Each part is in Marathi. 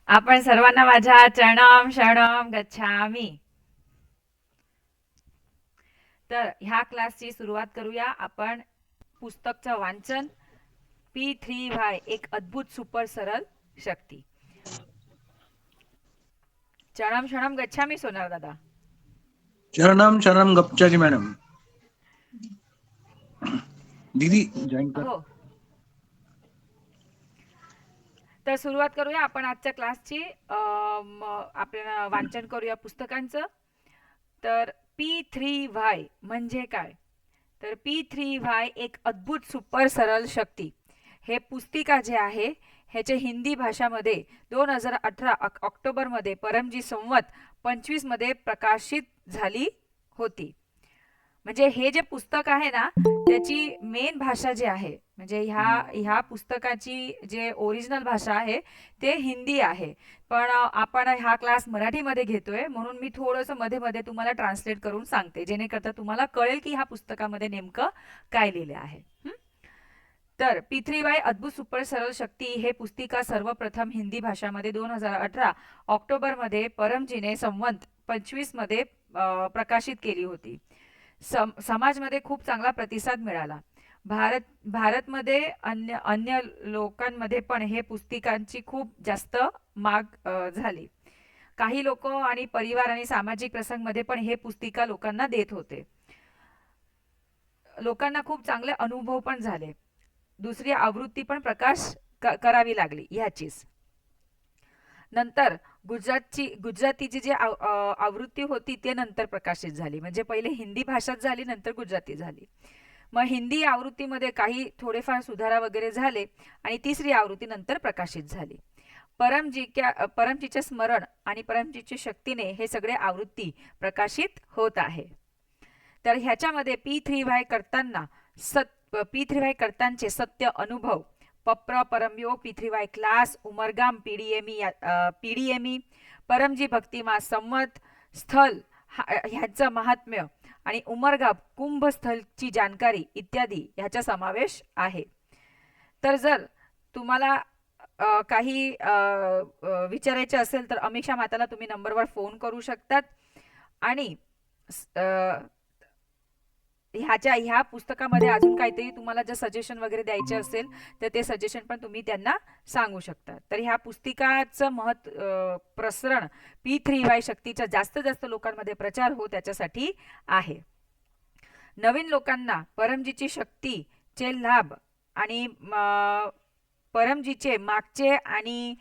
आपण सर्वांना माझ्या चरणम शरणम गच्छामी. तर ह्या क्लासची सुरुवात करूया आपण. पुस्तकचं वाचन. P3Y एक अद्भुत सुपर सरळ शक्ती. चरणम शरणम गच्छामी सोनाल दादा. शरणम शरणम गपचारी मॅडम. दीदी जॉईन कर. हो, तर सुरुवात करूया आपण आजच्या क्लासची. आपण वाचन करूया पुस्तकांचं. तर P3Y म्हणजे काय? तर P3Y एक अद्भुत सुपर सरळ शक्ती हे पुस्तिका जे आहे ह्याचे हिंदी भाषामध्ये 2018 ऑक्टोबरमध्ये परमजी संवत 25 मध्ये प्रकाशित झाली होती. म्हणजे हे जे पुस्तक आहे ना त्याची मेन भाषा जी आहे, म्हणजे ह्या पुस्तकाची जे ओरिजिनल भाषा आहे ते हिंदी आहे. पण आपण हा क्लास मराठीमध्ये घेतोय म्हणून मी थोडंसं मध्ये मध्ये तुम्हाला ट्रान्सलेट करून सांगते, जेणेकरता तुम्हाला कळेल की ह्या पुस्तकामध्ये नेमकं काय लिहिलं आहे. तर P3Y अद्भुत सुपर सरळ शक्ती हे पुस्तिका सर्वप्रथम हिंदी भाषामध्ये 2018 ऑक्टोबरमध्ये परमजीने संवत 25 मध्ये प्रकाशित केली होती. समाजमध्ये खूप चांगला प्रतिसाद मिळाला. भारतमध्ये अन्य अन्य लोकांमध्ये पण हे पुस्तिकांची खूप जास्त माग झाली. काही लोक आणि परिवार आणि सामाजिक प्रसंगमध्ये पण हे पुस्तिका लोकांना देत होते. लोकांना खूप चांगले अनुभव पण झाले. दुसरी आवृत्ती पण प्रकाश करावी लागली ह्याचीच. नंतर गुजरातीची जी आवृत्ती होती ते नंतर प्रकाशित झाली. म्हणजे पहिले हिंदी भाषात झाली, नंतर गुजराती झाली. मग हिंदी आवृत्तीमध्ये काही थोडेफार सुधारा वगैरे झाले आणि तिसरी आवृत्ती नंतर प्रकाशित झाली. परमजीचे स्मरण आणि परमजीच्या शक्तीने हे सगळे आवृत्ती प्रकाशित होत आहे. तर ह्याच्यामध्ये P3Y करताना P3Y करतांचे सत्य अनुभव, पप्र परमयोग P3Y क्लास, उमरगाम पीडीएमी, परमजी भक्तिमा संवत स्थल ह्याचं महात्म्य आणि उमरगाम कुंभ स्थलची जानकारी इत्यादी ह्याचा समावेश आहे. तर जर तुम्हाला काही विचारायचे असेल तर अमिषा माताला तुम्ही नंबरवर फोन करू शकतात. आणि ह्या पुस्तकामध्ये अजून काहीतरी तुम्हाला जर सजेशन वगैरे द्यायचे असेल तर ते सजेशन पण तुम्ही त्यांना सांगू शकता. तर ह्या पुस्तिकाचं प्रसरण P3Y शक्तीच्या जास्त जास्त लोकांमध्ये प्रचार हो त्याच्यासाठी आहे. नवीन लोकांना परमजीची शक्तीचे लाभ आणि परमजीचे मागचे आणि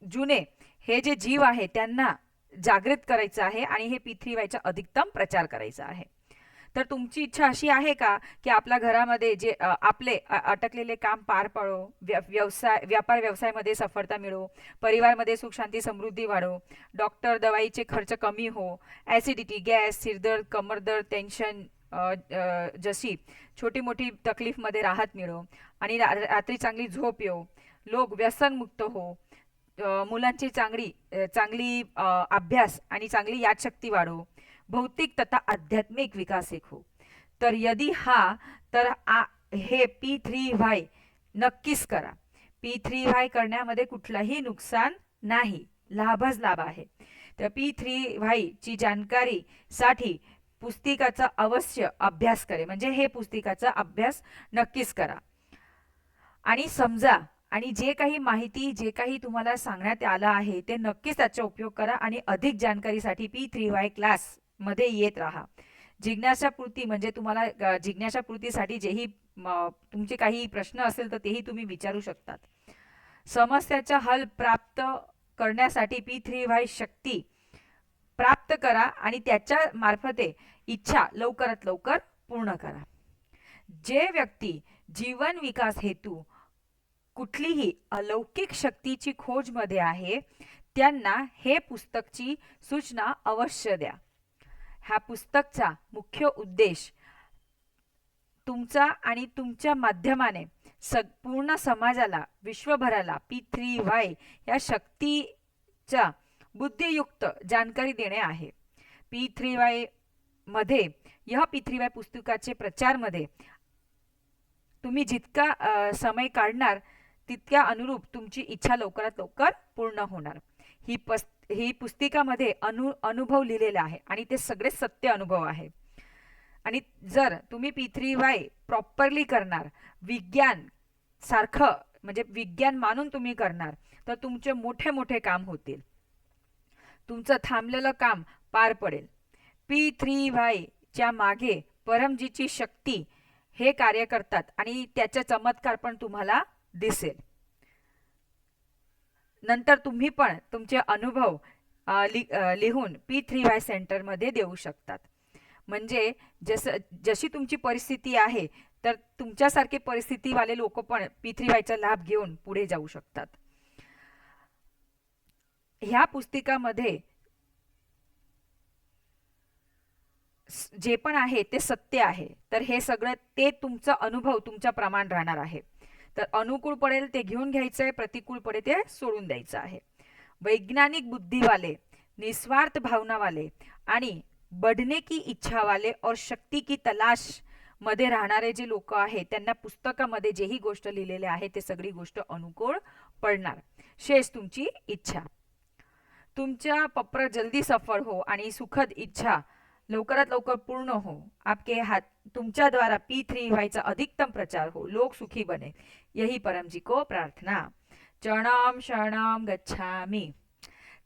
जुने हे जे जीव आहे त्यांना जागृत करायचं आहे आणि हे P3Yचा अधिकतम प्रचार करायचा आहे. तर तुमची इच्छा अशी आहे का की आपल्या घरामध्ये जे आपले अटकलेले काम पार पाडो, व्यापार व्यवसायामध्ये सफलता मिळो, परिवारमध्ये सुख शांती समृद्धी वाढो, डॉक्टर दवाईचे खर्च कमी हो, ॲसिडिटी, गॅस, सिरदर्द, कमरदर्द, टेन्शन जशी छोटी मोठी तकलीफमध्ये राहत मिळो आणि रात्री चांगली झोप येऊ, लोक व्यसनमुक्त हो, मुलांची चांगली अभ्यास आणि चांगली यादशक्ती वाढो, भौतिक तथा आध्यात्मिक विकास हो. तर यदि तर हे P3Y नक्कीच करा. P3Y करण्यामध्ये कुठलाही नुकसान नाही, लाभच लाभ आहे. तर P3Y ची जानकारी साठी पुस्तिकाचा अवश्य अभ्यास करे, म्हणजे हे पुस्तिकाचा अभ्यास नक्कीच करा आणि समजा. आणि जे काही माहिती जे काही तुम्हाला सांगण्यात आलं आहे ते नक्कीच त्याचा उपयोग करा आणि अधिक जानकारीसाठी P3Y क्लास मध्ये येत राहा. जिज्ञासापूर्ती म्हणजे तुम्हाला जिज्ञासापूर्तीसाठी जेही तुमचे काही प्रश्न असेल तर तेही तुम्ही विचारू शकतात. समस्याचा हल प्राप्त करण्यासाठी P3Y शक्ती प्राप्त करा आणि त्याच्या मार्फते इच्छा लवकरात लवकर पूर्ण करा. जे व्यक्ती जीवन विकास हेतू कुठलीही अलौकिक शक्तीची खोज मध्ये आहे त्यांना हे पुस्तकची सूचना अवश्य द्या. ह्या पुस्तकचा मुख्य उद्देश तुमचा आणि तुमच्या माध्यमाने पूर्ण समाजाला, विश्वभराला P3Y या शक्तीच्या बुद्धियुक्त जानकारी देणे आहे. P3Y मध्ये या P3Y पुस्तकाचे प्रचार मध्ये तुम्ही जितका समय काढणार तितक्या अनुरूप तुमची इच्छा लवकरात लवकर पूर्ण होणार. ही पुस्तिकामध्ये अनुभव लिहिलेला आहे आणि ते सगळे सत्य अनुभव आहे. आणि जर तुम्ही P3Y प्रॉपरली करणार, विज्ञान सारखं म्हणजे विज्ञान मानून तुम्ही करणार, तर तुमचे मोठे मोठे काम होतील, तुमचं थांबलेलं काम पार पडेल. P3Y च्या मागे परमजीची शक्ती हे कार्य करतात आणि त्याचा चमत्कार पण तुम्हाला दिसेल. नंतर तुम्ही पण तुमचे अनुभव लिहून P3Y सेंटरमध्ये देऊ शकतात. म्हणजे जशी तुमची परिस्थिती आहे, तर तुमच्यासारखे परिस्थितीवाले लोक पण P3Yचा लाभ घेऊन पुढे जाऊ शकतात. ह्या पुस्तिकामध्ये जे पण आहे ते सत्य आहे. तर हे सगळं ते तुमचा अनुभव तुमच्या प्रमाण राहणार आहे. तर अनुकूल पडेल ते घेऊन घ्यायचंय, प्रतिकूल पडेल ते सोडून द्यायचं आहे. वैज्ञानिक बुद्धि वाले, निस्वार्थ भावना वाले आणि बढ़ने की इच्छा वाले और शक्ती की तलाश मध्ये राहणारे जे लोक आहेत, त्यांना पुस्तकामध्ये जेही गोष्ट लिहिलेले आहे ते सगळी गोष्ट अनुकूल पडणार. शेष तुमची इच्छा. तुमच्या पप्र जल्दी सफल हो आणि सुखद इच्छा लवकरात लवकर पूर्ण हो. आपके हाथ तुमच्या द्वारा P3Y चा अधिकतम प्रचार हो, लोक सुखी बने, यही परमजी को प्रार्थना. चरणाम शरणाम गच्छामी.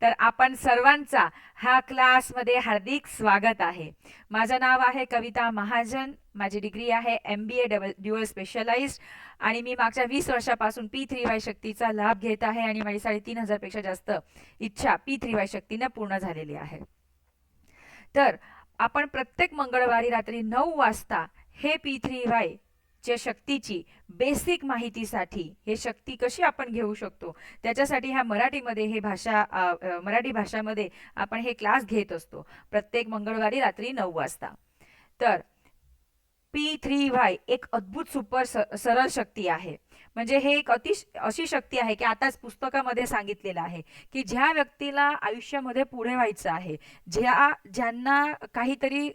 तर आपण सर्वांचा हा क्लासमध्ये हार्दिक स्वागत आहे. माझं नाव आहे कविता महाजन. माझी डिग्री आहे MBA ड्युअल स्पेशलाइज्ड आणि मी मागच्या 20 वर्षापासून P3Y शक्तीचा लाभ घेत आहे आणि माझी 3,500 पेक्षा जास्त इच्छा P3Y शक्तीने पूर्ण झालेली आहे. तर आपण प्रत्येक मंगळवारी रात्री 9 वाजता हे P3Y च्या शक्तीची बेसिक माहितीसाठी, हे शक्ती कशी आपण घेऊ शकतो त्याच्यासाठी ह्या मराठीमध्ये मराठी भाषामध्ये आपण हे क्लास घेत असतो प्रत्येक मंगळवारी रात्री 9 वाजता. तर P3Y एक अद्भुत सुपर सरळ शक्ती आहे. म्हणजे हे एक अशी शक्ती आहे की आताच पुस्तकामध्ये सांगितलेलं आहे की ज्या व्यक्तीला आयुष्यामध्ये पुढे व्हायचं आहे, ज्यांना काहीतरी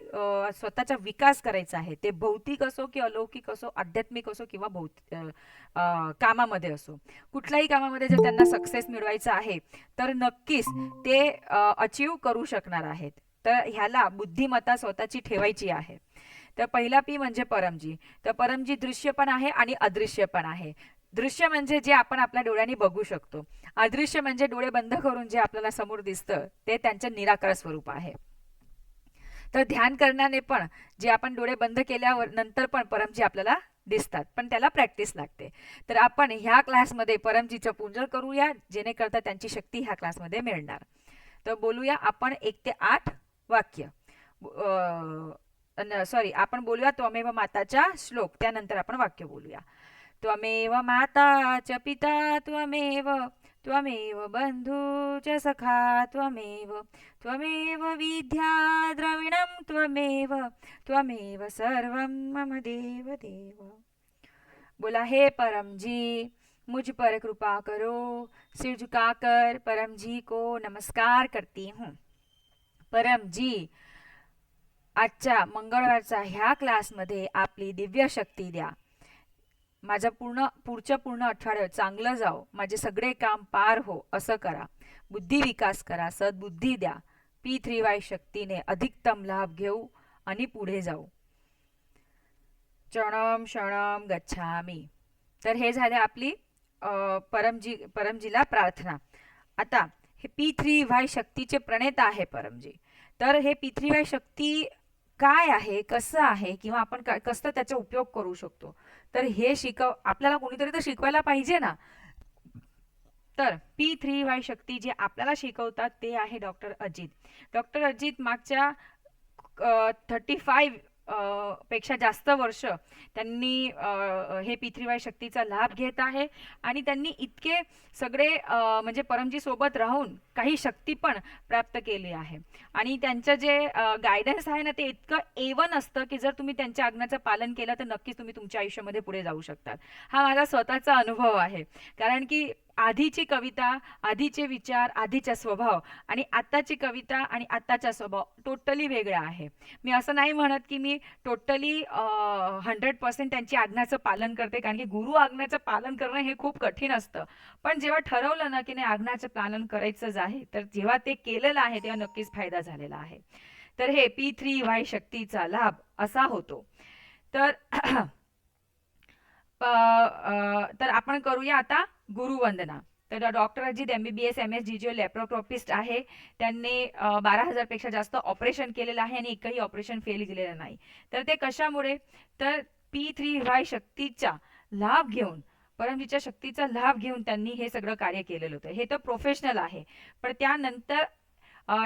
स्वतःचा विकास करायचा आहे, ते भौतिक असो की अलौकिक असो, आध्यात्मिक असो किंवा कामामध्ये असो, कुठल्याही कामामध्ये जर त्यांना सक्सेस मिळवायचा आहे तर नक्कीच ते अचीव करू शकणार आहेत. तर ह्याला बुद्धिमत्ता स्वतःची ठेवायची आहे. तर पहिला P म्हणजे परमजी. तर परमजी दृश्य पण आहे आणि अदृश्य पण आहे. दृश्य म्हणजे जे आपण आपल्या डोळ्यांनी बघू शकतो, अदृश्य म्हणजे डोळे बंद करून जे आपल्याला समोर दिसतं ते त्यांचं निराकार स्वरूप आहे. तर ध्यान करण्याने पण जे आपण डोळे बंद केल्यावर नंतर पण परमजी आपल्याला दिसतात, पण त्याला प्रॅक्टिस लागते. तर आपण ह्या क्लासमध्ये परमजीचं पूजन करूया, जेणेकरता त्यांची शक्ती ह्या क्लासमध्ये मिळणार. तर बोलूया आपण 1 ते 8 वाक्य. आपण बोलूया त्वमेव माताचा श्लोक, त्यानंतर आपण वाक्य बोलूया. त्वमेव माता च पिता त्वमेव, त्वमेव बंधू च सखा त्वमेव, त्वमेव विद्या द्रविणं त्वमेव, त्वमेव सर्वं मम देव देव. बोला, हे परम जी मुझ पर कृपा करो. सिर झुकाकर परम जी को नमस्कार करती हूँ. परम जी, आजच्या मंगळवारचा ह्या क्लासमध्ये आपली दिव्य शक्ती द्या. माझं पुढचं आठवडं चांगलं जाओ, माझे सगळे काम पार हो असं करा. बुद्धी विकास करा, सद्बुद्धी द्या. P3Y शक्तीने अधिकतम लाभ घेऊ आणि पुढे जाऊ. चरणम शरणम गच्छामी. तर हे झाले आपली परमजीला प्रार्थना. आता हे P3Y शक्तीचे प्रणेता आहे परमजी. तर हे P3Y शक्ती काय आहे, कसं आहे, किंवा आपण कसं त्याचा उपयोग करू शकतो, तर हे आपल्याला कोणीतरी तर शिकवायला पाहिजे ना. तर P3Y शक्ती जे आपल्याला शिकवतात ते आहे डॉक्टर अजित. डॉक्टर अजित मागच्या 35 पेक्षा जास्त वर्ष त्यांनी हे P3Y शक्तीचा लाभ घेत आहे आणि त्यांनी इतके सगळे म्हणजे परमजी सोबत राहून काही शक्ती पण प्राप्त केली आहे. आणि त्यांचं जे गायडन्स आहे ना, ते इतकं A1 असतं की जर तुम्ही त्यांच्या आज्ञाचं पालन केलं तर नक्कीच तुम्ही तुमच्या आयुष्यामध्ये पुढे जाऊ शकतात. हा माझा स्वतःचा अनुभव आहे. कारण की आधीची कविता, आधीचे विचार, आधीचा स्वभाव आणि आत्ताची कविता आणि आत्ताचा स्वभाव टोटली वेगळा आहे. मी असं नाही म्हणत की मी टोटली 100% त्यांची आज्ञाचं पालन करते, कारण की गुरु आज्ञाचं पालन करणं हे खूप कठीण असतं. पण जेव्हा ठरवलं ना की नाही आज्ञाचं पालन करायचंच आहे, तर जेव्हा ते केलेलं आहे तेव्हा नक्कीच फायदा झालेला आहे. तर हे P3Y शक्तीचा लाभ असा होतो. तर तर आपण करूया आता गुरुवंदना. तर doctor Ajit MBBS MS GGO लॅप्रोस्कोपिस्ट आहे. त्यांनी 12,000 पेक्षा जास्त ऑपरेशन केलेलं आहे आणि एकही ऑपरेशन फेल गेलेलं नाही. तर ते कशामुळे? तर P3Y शक्तीचा लाभ घेऊन, परमजीच्या शक्तीचा लाभ घेऊन त्यांनी हे सगळं कार्य केलेलं होतं. हे तर प्रोफेशनल आहे. पण त्यानंतर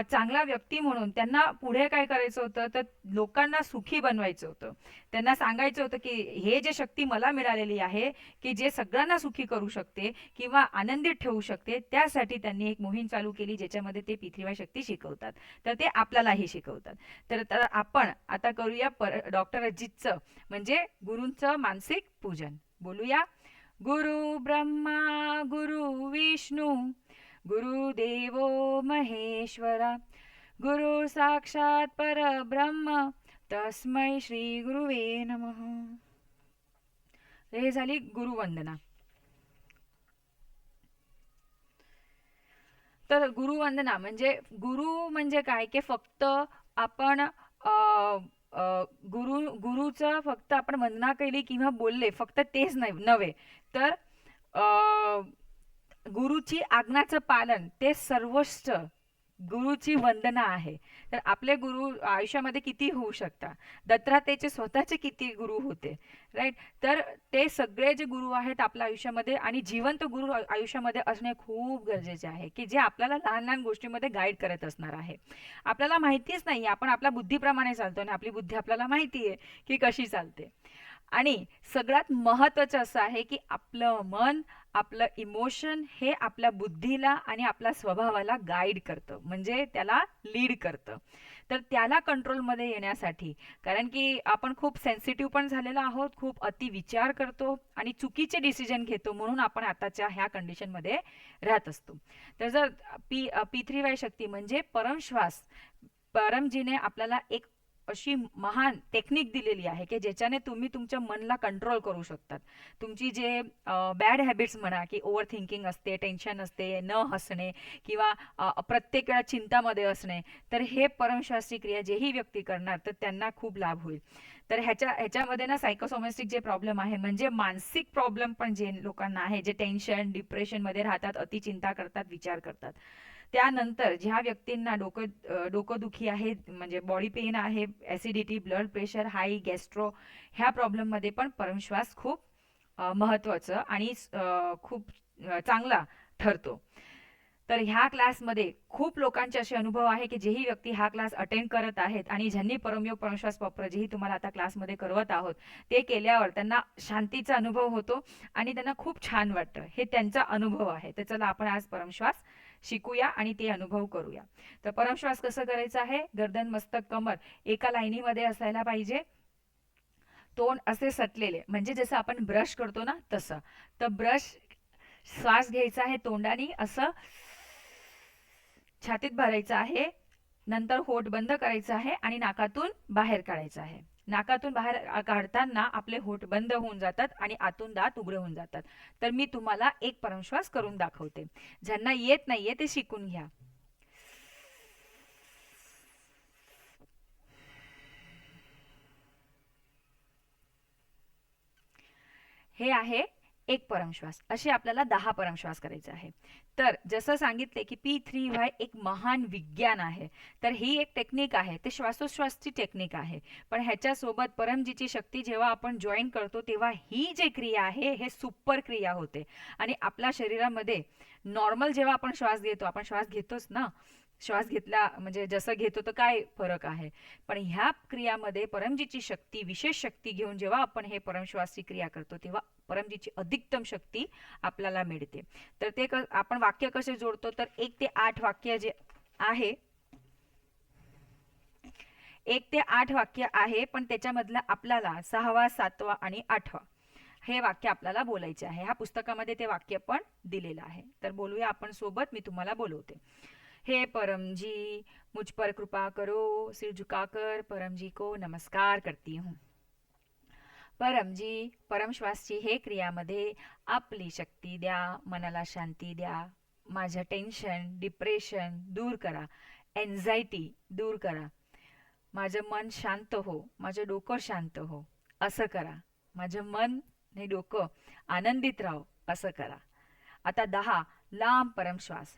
चांगला व्यक्ती म्हणून त्यांना पुढे काय करायचं होतं, तर लोकांना सुखी बनवायचं होतं. त्यांना सांगायचं होतं की हे जे शक्ती मला मिळालेली आहे, की जे सगळ्यांना सुखी करू शकते किंवा आनंदित ठेवू शकते, त्यासाठी त्यांनी एक मोहीम चालू केली, ज्याच्यामध्ये ते P3Y शक्ती शिकवतात. तर ते आपल्यालाही शिकवतात. तर आपण आता करूया डॉक्टर अजितचं म्हणजे गुरूंचं मानसिक पूजन. बोलूया. गुरु ब्रह्मा गुरु विष्णू गुरुदेवो महेश्वरा गुरु साक्षात परब्रह्म तस्मै श्री गुरुवे नमः. हे झाली गुरुवंदना. तर गुरुवंदना म्हणजे गुरु म्हणजे काय, की फक्त आपण गुरुचं फक्त आपण वंदना केली किंवा बोलले फक्त तेच नाही नव्हे, तर गुरुची आज्ञाचं पालन ते सर्वोच्च गुरुची वंदना आहे. तर आपले गुरु आयुष्यामध्ये किती होऊ शकतात. दत्तात्रेयचे स्वतःचे किती गुरु होते, राईट. तर ते सगळे जे गुरु आहेत आपल्या आयुष्यामध्ये आणि जिवंत गुरु आयुष्यामध्ये असणे खूप गरजेचे आहे, की जे आपल्याला लहान लहान गोष्टीमध्ये गाईड करत असणार आहे. आपल्याला माहितीच नाही, आपण आपल्या बुद्धीप्रमाणे चालतो आणि आपली बुद्धी आपल्याला माहिती आहे की कशी चालते. आणि सगळ्यात महत्त्वाचं असं आहे की आपलं मन, आपलं इमोशन हे आपल्या बुद्धीला आणि आपल्या स्वभावाला गाईड करतं, म्हणजे त्याला लीड करतं. तर त्याला कंट्रोलमध्ये येण्यासाठी, कारण की आपण खूप सेन्सिटिव्ह पण झालेलो आहोत, खूप अति विचार करतो आणि चुकीचे डिसिजन घेतो, म्हणून आपण आताच्या ह्या कंडिशनमध्ये राहत असतो. तर जर P3Y शक्ती म्हणजे परमश्वास, परमजीने आपल्याला एक अशी महान टेक्निक दिलेली आहे की ज्याच्याने तुम्ही तुमच्या मनला कंट्रोल करू शकतात. तुमची जे बॅड हॅबिट्स म्हणा, की ओव्हर थिंकिंग असते, टेन्शन असते, न हसणे किंवा प्रत्येक वेळा चिंतामध्ये असणे, तर हे परमशास्त्री क्रिया जेही व्यक्ती करणार तर त्यांना खूप लाभ होईल. तर ह्याच्यामध्ये ना सायकोसोमॅटिक जे प्रॉब्लेम आहे म्हणजे मानसिक प्रॉब्लेम पण जे लोकांना आहे, जे टेन्शन डिप्रेशनमध्ये राहतात, अतिचिंता करतात, विचार करतात, त्यानंतर ज्या व्यक्तींना डोकंदुखी आहे, म्हणजे बॉडी पेन आहे, ॲसिडिटी, ब्लड प्रेशर, हाय, गॅस्ट्रो, ह्या प्रॉब्लेममध्ये पण परमश्वास खूप महत्त्वाचं आणि खूप चांगला ठरतो. तर ह्या क्लासमध्ये खूप लोकांचे असे अनुभव आहे की जेही व्यक्ती हा क्लास अटेंड करत आहेत आणि ज्यांनी परमयोग परमश्वास वापर जेही तुम्हाला आता क्लासमध्ये करवत आहोत, ते केल्यावर त्यांना शांतीचा अनुभव होतो आणि त्यांना खूप छान वाटतं. हे त्यांचा अनुभव आहे. तर चला आपण आज परमश्वास शिकूया आणि ते अनुभव करूया. तर परमश्वास कसं करायचं आहे? गर्दन, मस्तक, कमर एका लाईनीमध्ये असायला पाहिजे. तोंड असे सटलेले, म्हणजे जसं आपण ब्रश करतो ना तसं. तर ब्रश श्वास घ्यायचा आहे तोंडाने, असं छातीत भरायचं आहे, नंतर होठ बंद करायचं आहे आणि नाकातून बाहेर काढायचं आहे. नाकातून बाहेर काढताना आपले होठ बंद होऊन जातात आणि आतून दात उघडे होऊन जातात. तर मी तुम्हाला एक परमश्वास करून दाखवते. ज्यांना येत नाहीये ते शिकून घ्या. हे आहे एक परमश्वास. असे आपल्याला 10 परमश्वास करायचे आहे. तर जसं सांगितले की P3Y एक महान विज्ञान आहे. तर ही एक टेक्निक आहे, ते श्वासोश्वासची टेक्निक आहे. पण ह्याच्यासोबत परमजीची शक्ती जेव्हा आपण जॉईन करतो तेव्हा ही जी क्रिया आहे हे सुपर क्रिया होते आणि आपल्या शरीरामध्ये नॉर्मल जेव्हा आपण श्वास घेतो, आपण श्वास घेतोच ना, श्वास घेतला म्हणजे जसं घेतो तर काय फरक आहे. पण ह्या क्रियामध्ये परमजीची शक्ती, विशेष शक्ती घेऊन जेव्हा आपण हे परमश्वासची क्रिया करतो तेव्हा परमजीची अधिकतम शक्ती आपल्याला मिळते. तर ते आपण वाक्य कसे जोडतो, तर 1 ते 8 वाक्य जे आहे, 1 ते 8 वाक्य आहे, पण त्याच्यामधला आपल्याला 6वा, 7वा आणि 8वा हे वाक्य आपल्याला बोलायचे आहे. ह्या पुस्तकामध्ये ते वाक्य पण दिलेलं आहे. तर बोलूया आपण सोबत, मी तुम्हाला बोलवते. हे परम जी, मुझ पर कृपा करो, सिर झुकाकर परम जी को नमस्कार करती हूँ. परम जी, परम श्वासची हे क्रियामध्ये आपली शक्ती द्या, मनाला शांती द्या, माझं टेन्शन, डिप्रेशन दूर करा, एन्झायटी दूर करा, माझं मन शांत हो, माझं डोकं शांत हो, असं करा. माझं मन आणि डोकं आनंदित राहो, असं करा. आता 10 लांब परम श्वास.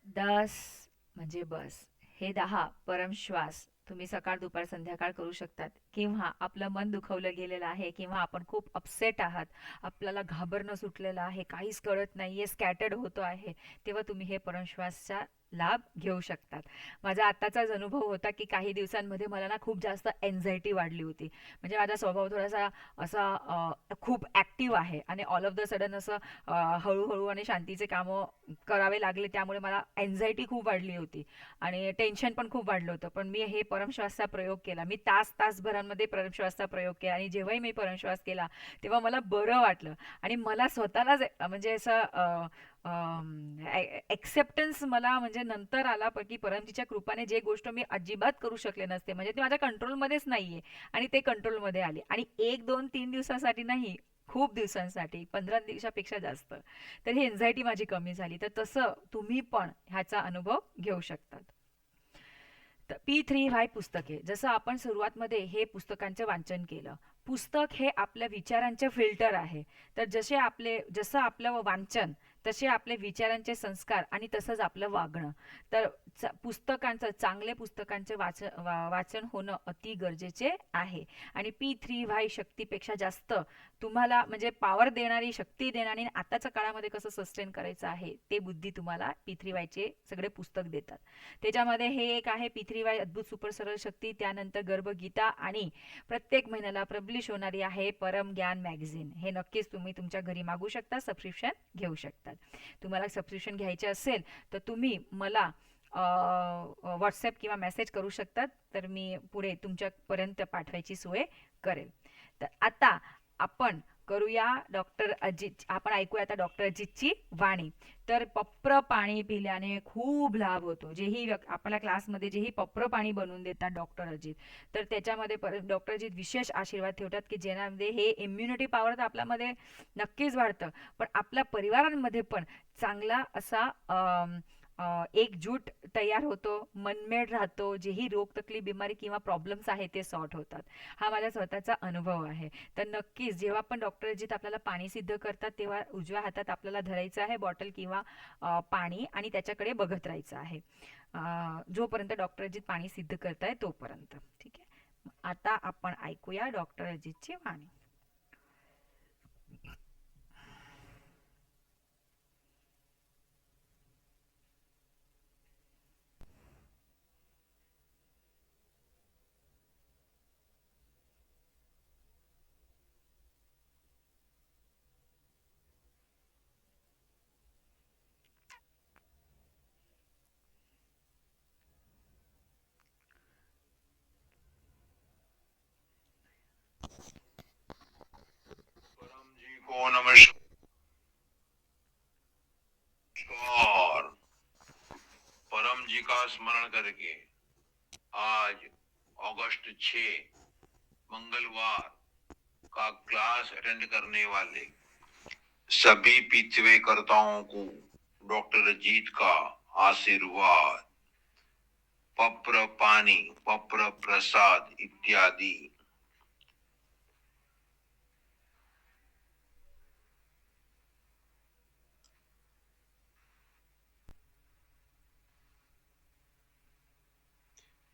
दस म्हणजे बस. हे 10 परमश्वास तुम्ही सकाळ दुपार संध्याकाळ करू शकतात. किंवा आपलं मन दुखवलं गेलेलं आहे, किंवा आपण खूप अपसेट आहात, आपल्याला घाबरणं सुटलेलं आहे, काहीच कळत नाहीये, स्कॅटर्ड होतो आहे, तेव्हा तुम्ही हे परमश्वासचा लाभ घेऊ शकतात. माझा आत्ताचाच अनुभव होता की काही दिवसांमध्ये मला ना खूप जास्त एन्झायटी वाढली होती. म्हणजे माझा स्वभाव थोडासा असा खूप ॲक्टिव्ह आहे, आणि ऑल ऑफ द सडन असं हळूहळू आणि शांतीचे कामं करावे लागले, त्यामुळे मला एन्झायटी खूप वाढली होती आणि टेन्शन पण खूप वाढलं होतं. पण मी हे परमश्वासचा प्रयोग केला. मी तासभरांमध्ये परमश्वासचा प्रयोग केला, आणि जेव्हाही मी परमश्वास केला तेव्हा मला बरं वाटलं, आणि मला स्वतःलाच म्हणजे असं एक्सेप्टन्स मला म्हणजे नंतर आला, की परमजीच्या कृपाने जे गोष्ट मी अजिबात करू शकले नसते, म्हणजे ते माझ्या कंट्रोलमध्येच नाहीये, आणि ते कंट्रोलमध्ये आले. आणि 1 2 3 दिवसासाठी नाही, खूप दिवसांसाठी, 15 दिवसापेक्षा जास्त. तर ही एन्झायटी माझी कमी झाली. तर तसं तुम्ही पण ह्याचा अनुभव घेऊ शकतात. P3 पुस्तके. जसं आपण सुरुवातमध्ये हे पुस्तकांचं वाचन केलं. पुस्तक हे आपल्या विचारांचे फिल्टर आहे. तर जसं आपलं वाचन, तसे आपले विचारांचे संस्कार, आणि तसंच आपलं वागणं. तर चांगले पुस्तकांचे वाचन होणं अति गरजेचे आहे. आणि P3 शक्तीपेक्षा जास्त तुम्हाला म्हणजे पॉवर देणारी, शक्ती देणारी, आताच्या काळामध्ये कसं सस्टेन करायचं आहे ते बुद्धी तुम्हाला P3 सगळे पुस्तक देतात. त्याच्यामध्ये हे एक आहे P3 अद्भुत सुपर सरळ शक्ती, त्यानंतर गर्भगीता, आणि प्रत्येक महिन्याला पब्लिश होणारी आहे परम ज्ञान मॅगझिन. हे नक्कीच तुम्ही तुमच्या घरी मागू शकता, सबस्क्रिप्शन घेऊ शकतात. तुम्हाला सबस्क्रिप्शन घ्यायचे असेल तर तुम्ही मला व्हॉट्सॲप किंवा मेसेज करू शकतात, तर मी पुढे तुमच्यापर्यंत पाठवायची सोय करेल. तर आता आपण करूया आपण ऐकूया आता डॉक्टर अजितची वाणी. तर पप्र पाणी पिल्याने खूप लाभ होतो. आपल्या क्लासमध्ये जेही पप्र पाणी बनवून देतात डॉक्टर अजित, तर त्याच्यामध्ये डॉक्टर अजित विशेष आशीर्वाद ठेवतात की ज्यामध्ये हे इम्युनिटी पॉवर तर आपल्यामध्ये नक्कीच वाढतं, पण आपल्या परिवारांमध्ये पण चांगला असा एकजूट तयार होतो, मनमेळ राहतो, जेही रोग तकलीफ बिमारी किंवा प्रॉब्लेम्स आहे ते सॉर्ट होतात. हा माझा स्वतःचा अनुभव आहे. तर नक्कीच जेव्हा पण डॉक्टर अजित आपल्याला पाणी सिद्ध करतात, तेव्हा उजव्या हातात आपल्याला धरायचं आहे बॉटल किंवा पाणी, आणि त्याच्याकडे बघत राहायचं आहे जोपर्यंत डॉक्टर अजित पाणी सिद्ध करताय तोपर्यंत. ठीक आहे, आता आपण ऐकूया डॉक्टर अजितची वाणी. परम जी को नमस्कार। परम जी का स्मरण करके आज अगस्त 6 मंगलवार का क्लास अटेंड करने वाले सभी पितृकर्ताओं को डॉक्टर अजीत का आशीर्वाद, पप्र पानी, पप्र प्रसाद इत्यादि।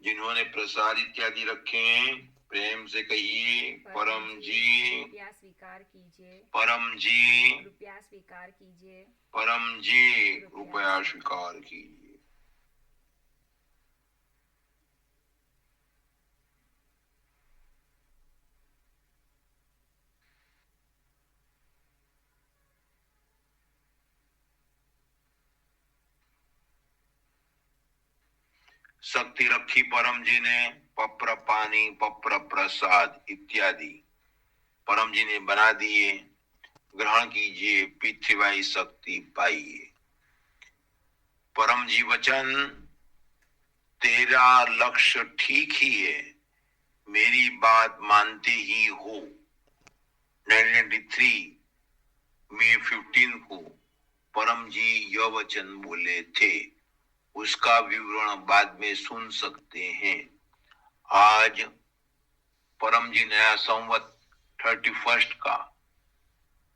जिन्होंने प्रसाद इत्यादि रखे हैं प्रेम से कहिए परम जी, रुपया स्वीकार कीजिए, परम जी, रुपया स्वीकार कीजिए, परम जी, कृपया स्वीकार कीजिए। शक्ति रखी परम जी ने, पप्र पानी, पप्र प्रसाद इत्यादि परम जी ने बना दिए। ग्रहण कीजिए, पृथ्वी शक्ति पाइए। परम जी वचन, तेरा लक्ष्य ठीक ही है, मेरी बात मानते ही हो। 1993 मई 15 को परम जी यह वचन बोले थे। उसका विवरण बाद में सुन सकते हैं। आज परम जी नया संवत 31 का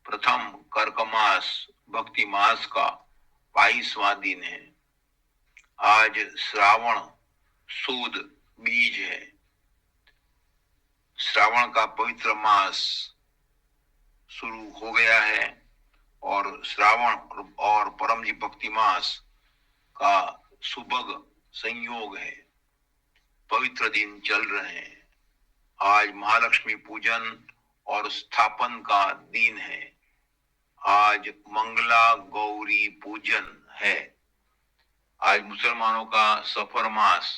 प्रथम कर्क मास भक्ति मास का 22वां दिन है। आज श्रावण सुद बीज है। श्रावण का पवित्र मास शुरू हो गया है और श्रावण और परम जी भक्ति मास का सुभग संयोग है। पवित्र दिन चल रहे हैं। आज महालक्ष्मी पूजन और स्थापन का दिन है। आज मंगला गौरी पूजन है। आज मुसलमानों का सफर मास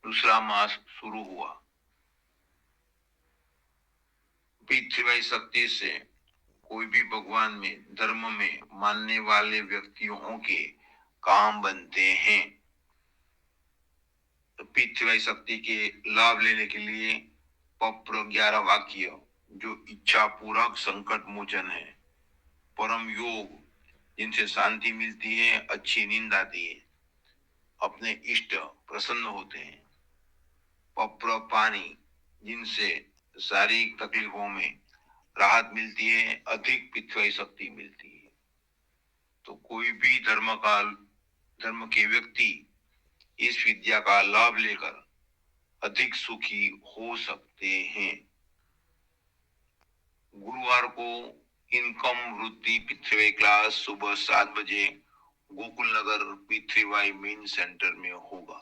दूसरा मास शुरू हुआ। पृथ्वी शक्ति से कोई भी भगवान में धर्म में मानने वाले व्यक्तियों के काम बनते हैं। पृथ्वी शक्ति के लाभ लेने के लिए पप्र 11 वाक्य जो इच्छा पूर्वक संकट मोचन है, परम योग जिनसे शांति मिलती है, अच्छी नींद आती है, अपने इष्ट प्रसन्न होते हैं। पप्र पानी जिनसे शारीरिक तकलीफों में राहत मिलती है, अधिक पृथ्वी शक्ति मिलती है। तो कोई भी धर्म के व्यक्ति इस विद्या का लाभ लेकर अधिक सुखी हो सकते हैं। गुरुवार को इनकम वृद्धि पृथ्वी क्लास सुबह 7 बजे गोकुल नगर पृथ्वी मेन सेंटर में होगा।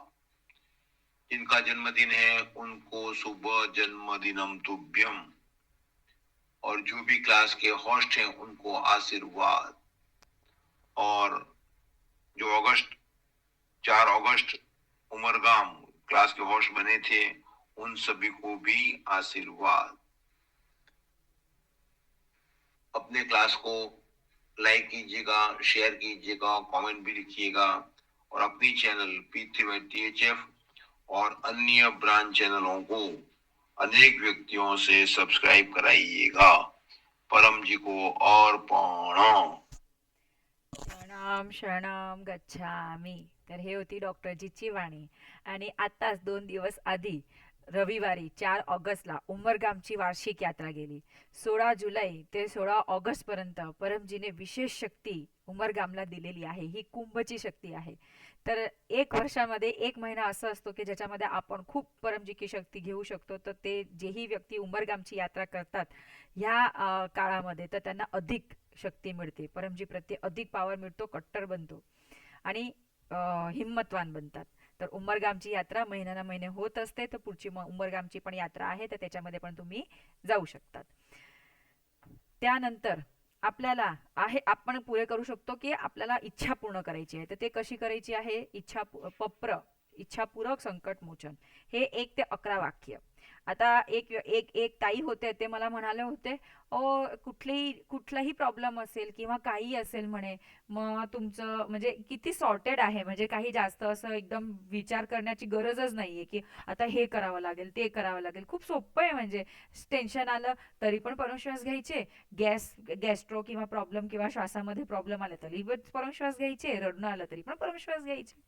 जिनका जन्मदिन है उनको सुबह जन्मदिनम तुभ्यम, और जो भी क्लास के होस्ट हैं उनको आशीर्वाद। और जो 4 अगस्त उमरगाम क्लास के होस्ट बने थे उन सभी को भी आशीर्वाद। अपने क्लास को लाइक कीजिएगा, शेयर कीजिएगा, कमेंट भी लिखिएगा और अपनी चैनल पृथ्वी THF और अन्य ब्रांच चैनलों को अनेक व्यक्तियों से सब्सक्राइब कराइएगा। परम जी को और प्रणाम। शरणाम शरणाम गच्छामी. तर हे होती डॉक्टरजीची वाणी. आणि आताच 2 दिवस आधी रविवारी 4 ऑगस्टला उमरगामची वार्षिक यात्रा गेली. 16 जुलै ते 16 ऑगस्ट पर्यंत परमजीने विशेष शक्ती उमरगामला दिलेली आहे. ही कुंभची शक्ती आहे. तर 1 वर्षामध्ये 1 महिना असं असतो की ज्याच्यामध्ये आपण खूप परमजी की शक्ती घेऊ शकतो. तर ते जेही व्यक्ती उमरगामची यात्रा करतात ह्या काळामध्ये तर त्यांना अधिक शक्ती मिळते. परमजी प्रत्येक अधिक पॉवर मिळतो, कट्टर बनतो आणि हिम्मतवान बनतात. तर उमरगामची यात्रा महिन्याला महिने होत असते. तर पुढची उमरगामची पण यात्रा आहे, तर त्याच्यामध्ये पण तुम्ही जाऊ शकतात. त्यानंतर आपल्याला आहे आपण पुरे करू शकतो की आपल्याला इच्छा पूर्ण करायची आहे. तर ते कशी करायची आहे? इच्छा पप्र इच्छापूरक संकट मोचन. हे 1 ते 11 वाक्य. आता एक एक एक ताई होते, ते मला म्हणाले होते, कुठलाही प्रॉब्लेम असेल किंवा काही असेल म्हणे, मग तुमचं म्हणजे किती सॉर्टेड आहे, म्हणजे काही जास्त असं एकदम विचार करण्याची गरजच नाहीये की आता हे करावं लागेल, ते करावं लागेल. खूप सोपं आहे म्हणजे. टेन्शन आलं तरी पण परमश्वास घ्यायचे, गॅस्ट्रो किंवा प्रॉब्लेम किंवा श्वासामध्ये प्रॉब्लेम आला तरी परमश्वास घ्यायचे, रडणं आलं तरी पण परमश्वास घ्यायचे.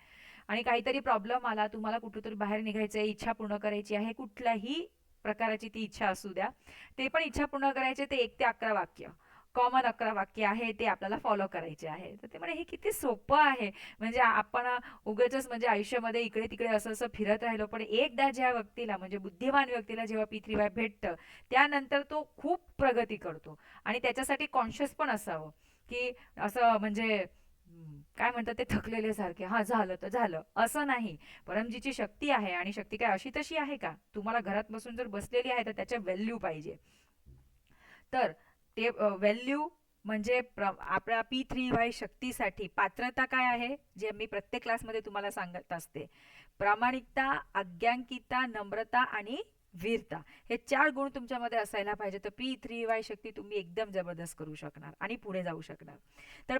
आणि काहीतरी प्रॉब्लेम आला, तुम्हाला कुठेतरी बाहेर निघायचंय, इच्छा पूर्ण करायची आहे, कुठल्याही प्रकाराची ती इच्छा असू द्या, ते पण इच्छा पूर्ण करायचे. ते 1 ते 11 वाक्य, कॉमन 11 वाक्य आहे, ते आपल्याला फॉलो करायचे आहे. तर ते म्हणे हे किती सोपं आहे. म्हणजे आपण उगाचच म्हणजे आयुष्यामध्ये इकडे तिकडे असं असं फिरत राहिलो, पण एकदा ज्या व्यक्तीला म्हणजे बुद्धिमान व्यक्तीला जेव्हा P3Y भेटतं, त्यानंतर तो खूप प्रगती करतो. आणि त्याच्यासाठी कॉन्शियस पण असावं की असं म्हणजे काय म्हणतात ते थकलेले सारखे, हा झालं तर झालं असं नाही. परमजीची शक्ती आहे, आणि शक्ती काय अशी तशी आहे का? तुम्हाला घरात बसून जर बसलेली आहे तर त्याच्या व्हॅल्यू पाहिजे. तर ते व्हॅल्यू म्हणजे आपल्या P3Y शक्तीसाठी पात्रता काय आहे, जे मी प्रत्येक क्लासमध्ये तुम्हाला सांगत असते. प्रामाणिकता, आज्ञांकिता, नम्रता आणि वीरता, हे 4 गुण तुमच्यामध्ये असायला पाहिजे. तर P3Y शक्ती तुम्ही एकदम जबरदस्त करू शकणार आणि पुढे जाऊ शकणार. तर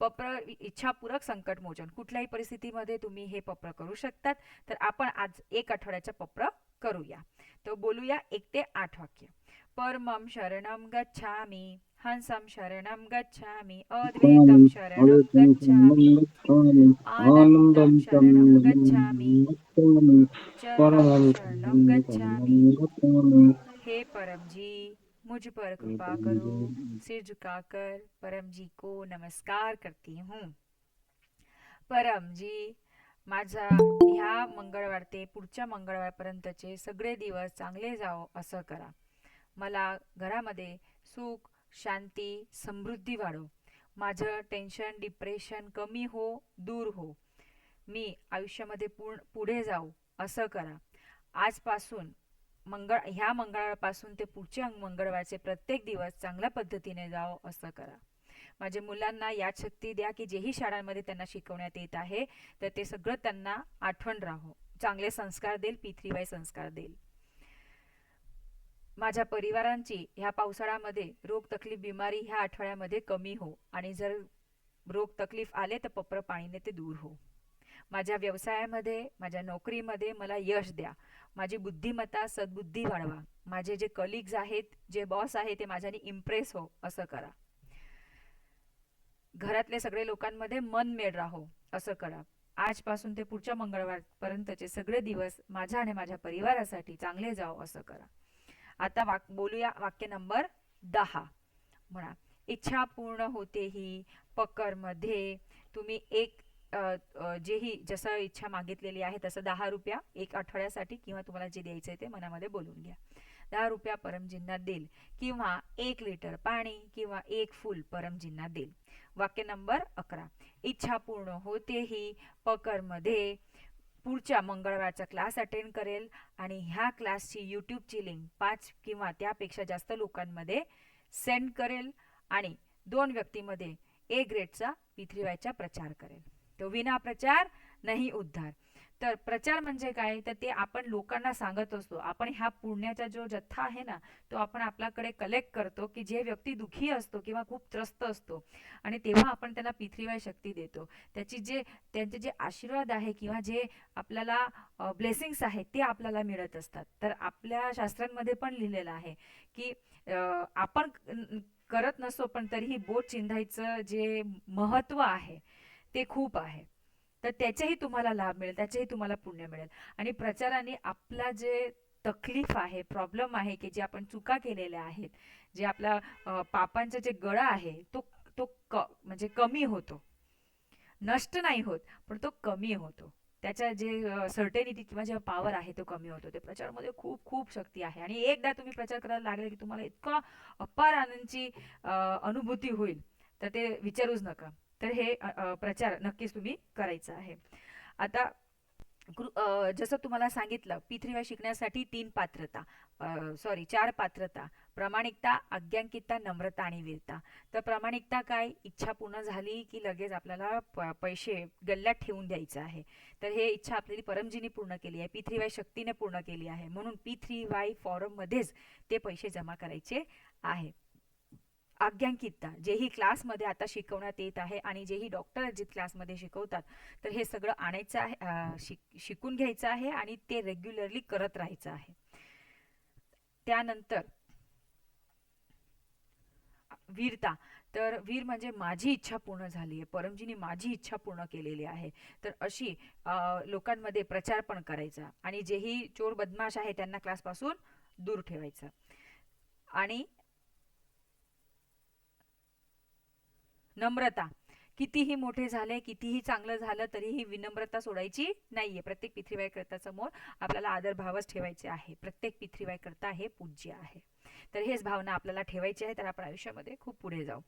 पप्र इच्छापूरक संकट मोचन, कुठल्याही परिस्थितीमध्ये तुम्ही हे पप्र करू शकतात. तर आपण आज 1 आठवड्याचं पप्र करूया. तर बोलूया 1 ते 8 वाक्य. परमं शरणं गच्छामि, हंसं शरणं गच्छामि, अद्वैतं शरणं गच्छामि, आनंदं शरणं गच्छामि, चरणं शरणं गच्छामि. हे परम जी, मुझ पर कृपा करो, सिर झुकाकर परम जी को नमस्कार करती हूँ. परम जी, माझा ह्या मंगळवार ते पुढच्या मंगळवारपर्यंतचे सगळे दिवस चांगले जावो असं करा. मला घरामध्ये सुख, शांती, समृद्धी वाढो. माझं टेन्शन, डिप्रेशन कमी हो, दूर हो. मी आयुष्यामध्ये पुढे जाऊ असं करा. आजपासून ह्या मंगळवारपासून ते पुढच्या मंगळवारचे प्रत्येक दिवस चांगल्या पद्धतीने जावो असं करा. माझ्या मुलांना याद शक्ती द्या की जेही शाळांमध्ये त्यांना शिकवण्यात येत आहे तर ते सगळं त्यांना आठवण राहो. चांगले संस्कार देईल, P3Y संस्कार देईल. माझ्या परिवारांची ह्या पावसाळ्यामध्ये रोग तकलीफ बिमारी ह्या आठवड्यामध्ये कमी हो, आणि जर रोग तकलीफ आले तर पप्र पाणीने ते दूर हो. माझ्या व्यवसायामध्ये, माझ्या नोकरीमध्ये मला यश द्या. माझी बुद्धिमत्ता, सद्बुद्धी वाढवा. माझे जे कलिग्स आहेत, जे बॉस आहे, ते माझ्याने इम्प्रेस हो असं करा. घरातले सगळे लोकांमध्ये मनमेळ राहो असं करा. आजपासून ते पुढच्या मंगळवारपर्यंतचे सगळे दिवस माझ्या आणि माझ्या परिवारासाठी चांगले जावो असं करा. आता बोलूया वाक्य नंबर 10. म्हणा, इच्छा पूर्ण होते ही पकर मध्ये तुम्ही जेही जसं इच्छा मागितलेली आहे तसं 10 रुपया 1 आठवड्यासाठी किंवा तुम्हाला जे द्यायचंय ते मनामध्ये बोलून घ्या. 10 रुपया परमजींना देईल, किंवा 1 लिटर पाणी किंवा 1 फूल परमजींना देईल. वाक्य नंबर 11. इच्छा पूर्ण होते ही पकर मध्ये पुढच्या मंगळवारचा क्लास अटेंड करेल, आणि ह्या क्लासची यूट्यूबची लिंक 5 किंवा त्यापेक्षा जास्त लोकांमध्ये सेंड करेल, आणि 2 व्यक्तीमध्ये A ग्रेडचा P3Yचा प्रचार करेल. तो विना प्रचार नाही उद्धार. तर प्रचार म्हणजे काय, तर ते आपण लोकांना सांगत असतो. आपण ह्या पुण्याचा जो जथ्था आहे ना, तो आपण आपल्याकडे कलेक्ट करतो की जे व्यक्ती दुखी असतो किंवा खूप त्रस्त असतो, आणि तेव्हा आपण त्यांना P3Y शक्ती देतो. त्यांचे जे आशीर्वाद आहे किंवा जे आपल्याला ब्लेसिंग्स आहेत ते आपल्याला मिळत असतात. तर आपल्या शास्त्रांमध्ये पण लिहिलेलं आहे की आपण करत नसतो पण तरीही बोट चिंधायचं जे महत्व आहे ते खूप आहे. तर त्याचेही तुम्हाला लाभ मिळेल, त्याचेही तुम्हाला पुण्य मिळेल. आणि प्रचाराने आपला जे तकलीफ आहे, प्रॉब्लेम आहे, की जे आपण चुका केलेल्या आहेत, जे आपला पापांचा जे गळा आहे तो तो म्हणजे कमी होतो. नष्ट नाही होत, पण तो कमी होतो. त्याच्या जे सर्टेनिटी किंवा जे पॉवर आहे तो कमी होतो. ते प्रचारामध्ये खूप खूप शक्ती आहे, आणि एकदा तुम्ही प्रचार करायला लागले की तुम्हाला इतका अपार आनंदाची अनुभूती होईल, तर ते विचारूच नका. तर हे प्रचार नक्कीच तुम्ही करायचा आहे. आता जसं तुम्हाला सांगितलं, P3Y शिकण्यासाठी 4 पात्रता. प्रामाणिकता, आज्ञांकितता, नम्रता आणि वीरता. तर प्रामाणिकता काय, इच्छा पूर्ण झाली की लगेच आपल्याला पैसे गल्ल्यात ठेवून द्यायचं आहे. तर हे इच्छा आपल्याला परमजीने पूर्ण केली आहे, P3Y शक्तीने पूर्ण केली आहे, म्हणून P3Y फॉरम मध्येच ते पैसे जमा करायचे आहे. आज्ञांकितता, जेही क्लासमध्ये आता शिकवण्यात येत आहे आणि जेही डॉक्टर जे क्लासमध्ये शिकवतात, तर हे सगळं आणायचं आहे, शिकून घ्यायचं आहे आणि ते रेग्युलरली करत राहायचं आहे. त्यानंतर वीरता, तर वीर म्हणजे माझी इच्छा पूर्ण झाली आहे, परमजीने माझी इच्छा पूर्ण केलेली आहे. तर अशी लोकांमध्ये प्रचार पण करायचा आणि जेही चोर बदमाश आहे त्यांना क्लासपासून दूर ठेवायचं. आणि नम्रता, कितीही मोठे झाले, कितीही चांगलं झालं तरीही विनम्रता सोडायची नाहीये. प्रत्येक P3Y करता समोर आपल्याला आदर भावच ठेवायचे आहे. प्रत्येक P3Y करता हे पूज्य आहे. तर हेच भावना आपल्याला ठेवायची आहे, तर आपण आयुष्यामध्ये खूप पुढे जाऊ.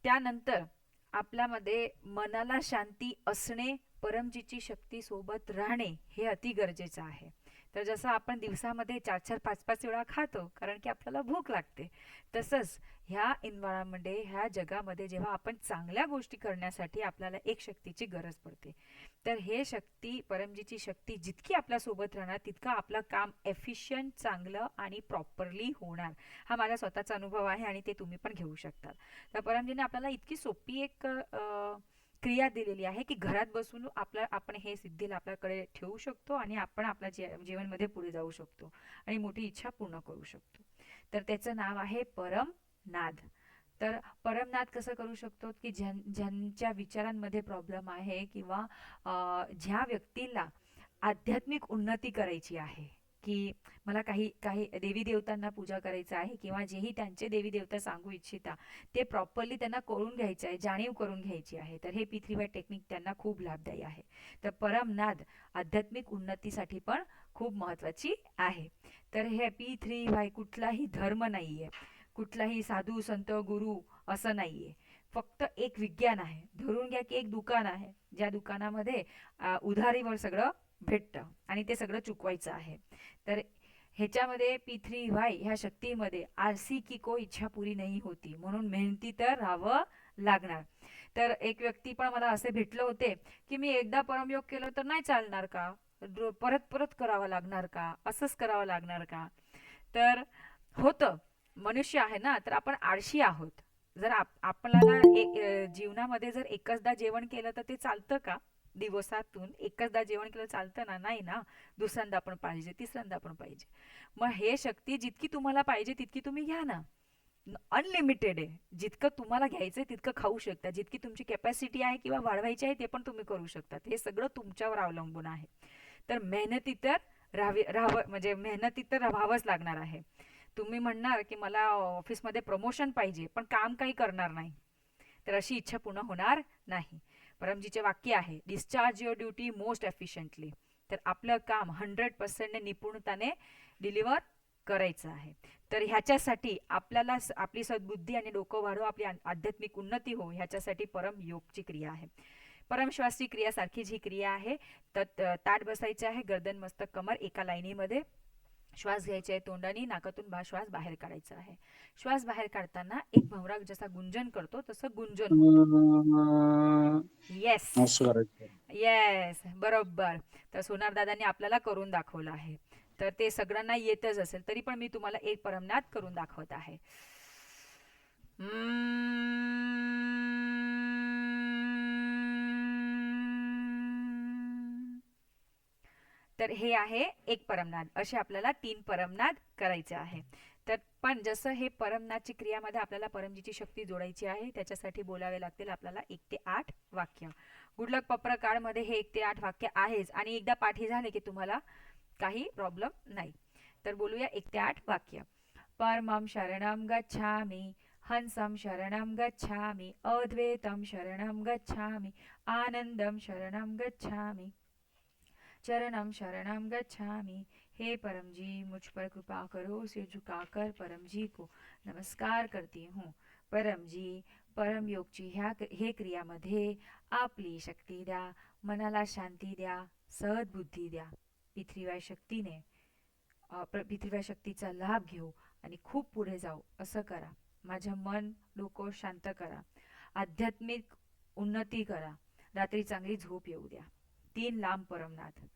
त्यानंतर आपल्यामध्ये मनाला शांती असणे, परमजीची शक्ती सोबत राहणे हे अति गरजेचं आहे. तर जसं आपण दिवसामध्ये 4-4, 5-5 वेळा खातो कारण की आपल्याला भूक लागते, तसंच ह्या एन्व्हायरमेंटमध्ये, ह्या जगामध्ये जेव्हा आपण चांगल्या गोष्टी करण्यासाठी आपल्याला एक शक्तीची गरज पडते. तर हे शक्ती, परमजीची शक्ती जितकी आपल्यासोबत राहणार तितकं आपलं काम एफिशियंट, चांगलं आणि प्रॉपरली होणार. हा माझा स्वतःचा अनुभव आहे आणि ते तुम्ही पण घेऊ शकता. तर परमजीने आपल्याला इतकी सोपी एक क्रिया दिलेली आहे की घरात बसून आपण हे सिद्धीला आपल्याकडे ठेवू शकतो आणि आपण आपल्या जीवनमध्ये पुढे जाऊ शकतो आणि मोठी इच्छा पूर्ण करू शकतो. तर त्याचं नाव आहे परमनाद. तर परमनाद कसं करू शकतो की ज्यांच्या विचारांमध्ये प्रॉब्लेम आहे किंवा ज्या व्यक्तीला आध्यात्मिक उन्नती करायची आहे, की मला काही काही देवी देवतांना पूजा करायचं आहे किंवा जेही त्यांचे देवी देवता सांगू इच्छिता ते प्रॉपरली त्यांना करून घ्यायचं आहे, जाणीव करून घ्यायची आहे, तर हे P3Y टेक्निक त्यांना खूप लाभदायी आहे. तर परमनाद आध्यात्मिक उन्नतीसाठी पण खूप महत्त्वाची आहे. तर हे P3Y कुठलाही धर्म नाहीये, कुठलाही साधू संत गुरु असं नाहीये, फक्त एक विज्ञान आहे. धरून घ्या की एक दुकान आहे, ज्या दुकानामध्ये उधारीवर सगळं भेटतं आणि ते सगळं चुकवायचं आहे. तर ह्याच्यामध्ये P3Y ह्या शक्तीमध्ये आलसी की कोई इच्छा पुरी नाही होती, म्हणून मेहनती तर राहावं लागणार. तर एक व्यक्ती पण मला असे भेटले होते की मी एकदा परमयोग केलं तर नाही चालणार का, परत परत करावं लागणार का, असंच करावं लागणार का. तर होतं, मनुष्य आहे ना, तर आपण आळशी आहोत. जर आपल्याला जीवनामध्ये जर एकचदा जेवण केलं तर ते चालतं का, दिवसातून एकचदा जेवण केलं चालतं ना, नाही ना. दुसऱ्यांदा पण पाहिजे, तिसऱ्यांदा पण पाहिजे. मग हे शक्ती जितकी तुम्हाला पाहिजे तितकी तुम्ही घ्या ना, अनलिमिटेड आहे. जितकं तुम्हाला घ्यायचंय तितकं खाऊ शकता, जितकी तुमची कॅपॅसिटी आहे किंवा वाढवायची आहे ते पण तुम्ही करू शकता. हे सगळं तुमच्यावर अवलंबून आहे. तर मेहनती तर म्हणजे मेहनती तर राहावंच लागणार आहे. तुम्ही म्हणणार की मला ऑफिसमध्ये प्रमोशन पाहिजे पण काम काही करणार नाही, तर अशी इच्छा पूर्ण होणार नाही. परमजीचे वाक्य आहे, discharge your duty most efficiently. तर आपलं काम 100% निपुणताने डिलिव्हर करायचं आहे. तर ह्याच्यासाठी आपल्याला आपली सद्बुद्धी आणि डोकं वाढो, आपली आध्यात्मिक उन्नती हो, ह्याच्यासाठी परम योगची क्रिया आहे. परमश्वासची क्रिया सारखीच ही क्रिया आहे. तर ताट बसायचे आहे, गर्दन मस्तक कमर एका लाईनीमध्ये. श्वास घ्यायचा आहे तोंडाने, नाकातून श्वास बाहेर काढायचा आहे. श्वास बाहेर काढताना एक भवरा जसा गुंजन करतो तसं गुंजन होतं. येस, असं करायचं. येस, बरोबर. तर सोनार दादांनी आपल्याला करून दाखवलं आहे. तर ते सगळ्यांना येतच असेल तरी पण मी तुम्हाला एक परमनाद करून दाखवत आहे. तर हे आहे एक परमनाद. असे आपल्याला 3 परमनाद करायचे आहे. तर पण जसं हे परमनादची क्रियामध्ये आपल्याला परमजीची शक्ती जोडायची आहे, त्याच्यासाठी बोलावे लागतील आपल्याला 1 ते 8 वाक्य. गुडलक पप्रकारमध्ये हे 1 ते 8 वाक्य आहेच आणि एकदा पाठी झाले की तुम्हाला काही प्रॉब्लेम नाही. तर बोलूया 1 ते 8 वाक्य. परमं शरणं गच्छामि, हंसं शरणं गच्छामि, अद्वैतं शरणं गच्छामि, आनंदं शरणं गच्छामि, चरणम शरणम गच्छामि. हे परम जी, मुझ पर कृपा करो, सिर झुकाकर परम जी को नमस्कार करती हूँ. परम जी, परम योगची हे क्रियामध्ये आपली शक्ती द्या, मनाला शांती द्या, सद्बुद्धी द्या. P3Y शक्तीने P3Y शक्तीचा लाभ घेऊ आणि खूप पुढे जाऊ असं करा. माझं मन डोकं शांत करा. आध्यात्मिक उन्नती करा. रात्री चांगली झोप येऊ द्या. 3 लांब परमनाद.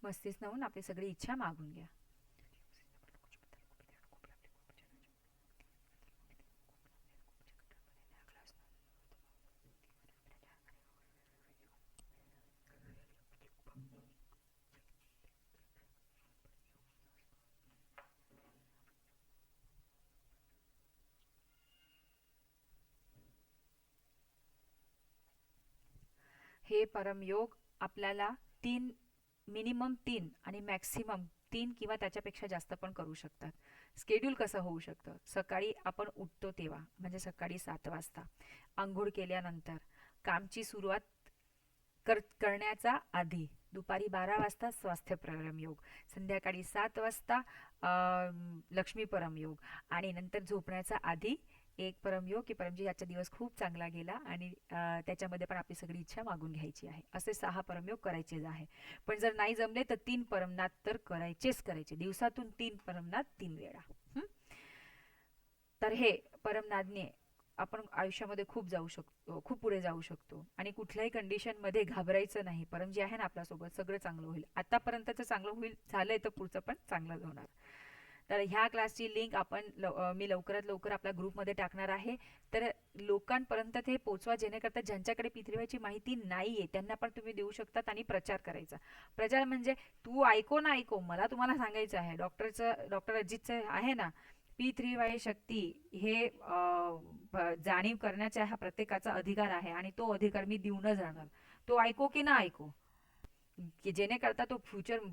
मस्तीच नवून आपली सगळी इच्छा मागून घ्या. हे परमयोग आपल्याला मिनिमम 3 आणि मॅक्सिमम 3 किंवा त्याच्यापेक्षा जास्त पण करू शकतात. स्केड्यूल कसं होऊ शकतं? सकाळी आपण उठतो तेव्हा म्हणजे सकाळी 7 वाजता अंघोळ केल्यानंतर कामची सुरुवात करण्याचा आधी दुपारी 12 वाजता स्वास्थ्य परमयोग, संध्याकाळी 7 वाजता लक्ष्मी परमयोग आणि नंतर झोपण्याचा आधी एक परमयोग की परमजी याचा दिवस खूप चांगला गेला आणि त्याच्यामध्ये पण आपली सगळी इच्छा मागून घ्यायची आहे. असे 6 परमयोग करायचेच आहे. पण जर नाही जमले तर 3 परमनाद तर करायचेच करायचे. दिवसातून 3 परमनाद 3 वेळा. तर हे परमनादने आपण आयुष्यामध्ये खूप पुढे जाऊ शकतो आणि कुठल्याही कंडिशन मध्ये घाबरायचं नाही. परमजी आहे ना आपल्यासोबत, सगळं चांगलं होईल. आतापर्यंतचं चांगलं होईल, झालंय तर पुढचं पण चांगलं होणार. तर ह्या क्लासची लिंक मी लवकरात लवकर आपल्या ग्रुपमध्ये टाकणार आहे. तर लोकांपर्यंत ते पोचवा, जेणेकरता ज्यांच्याकडे पितृवाईची माहिती नाहीये त्यांना पण तुम्ही देऊ शकतात आणि प्रचार करायचा. प्रचार म्हणजे तू ऐको ना ऐको, मला तुम्हाला सांगायचं आहे. डॉक्टर अजितचं आहे ना, P3Y शक्ती हे जाणीव करण्याचा हा प्रत्येकाचा अधिकार आहे आणि तो अधिकार मी देऊनच राहणार. तो ऐको की ना ऐको, की जेणे करता तो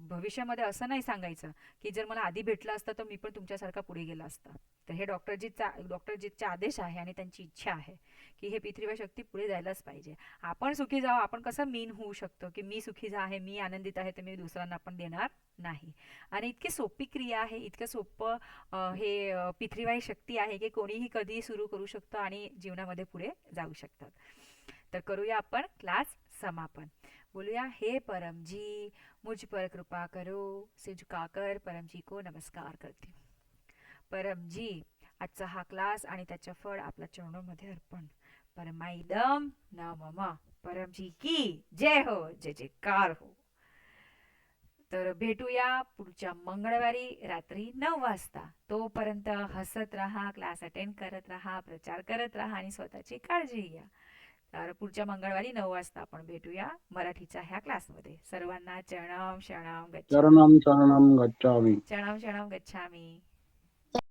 भविष्यामध्ये असं नाही सांगायचं की जर मला आधी भेटला असता तर मी पण तुमच्यासारखा पुढे गेला असता. तर हे डॉक्टरजीचा आदेश आहे आणि त्यांची इच्छा आहे की हे P3Y शक्ती पुढे जायलाच पाहिजे. आपण सुखी जावं. आपण कसं मीन होऊ शकतो की मी सुखी आहे, मी आनंदित आहे, तर मी दुसऱ्यांना पण देणार नाही. आणि इतकी सोपी क्रिया आहे, इतकं सोपं हे P3Y शक्ती आहे की कोणीही कधी सुरू करू शकतो आणि जीवनामध्ये पुढे जाऊ शकतात. तर करूया आपण क्लास समापन. बोलूया, हे परम जी मुझ पर कृपा करो, सिर झुकाकर परम जी को नमस्कार करते. परम जी, आजचा हा क्लास आणि त्याचं फळ आपल्या चरणामध्ये अर्पण. परमाईदम नमः. परम जी की जय हो, जय जयकार हो. तर भेटूया पुढच्या मंगळवारी रात्री 9 वाजता. तोपर्यंत हसत राहा, क्लास अटेंड करत राहा, प्रचार करत राहा आणि स्वतःची काळजी घ्या. तर पुढच्या मंगळवारी 9 वाजता आपण भेटूया मराठीच्या ह्या क्लासमध्ये. सर्वांना चरणम शरणम गच्छामि. चरणम शरणम गच्छामि. चरणम शरणम गच्छामि.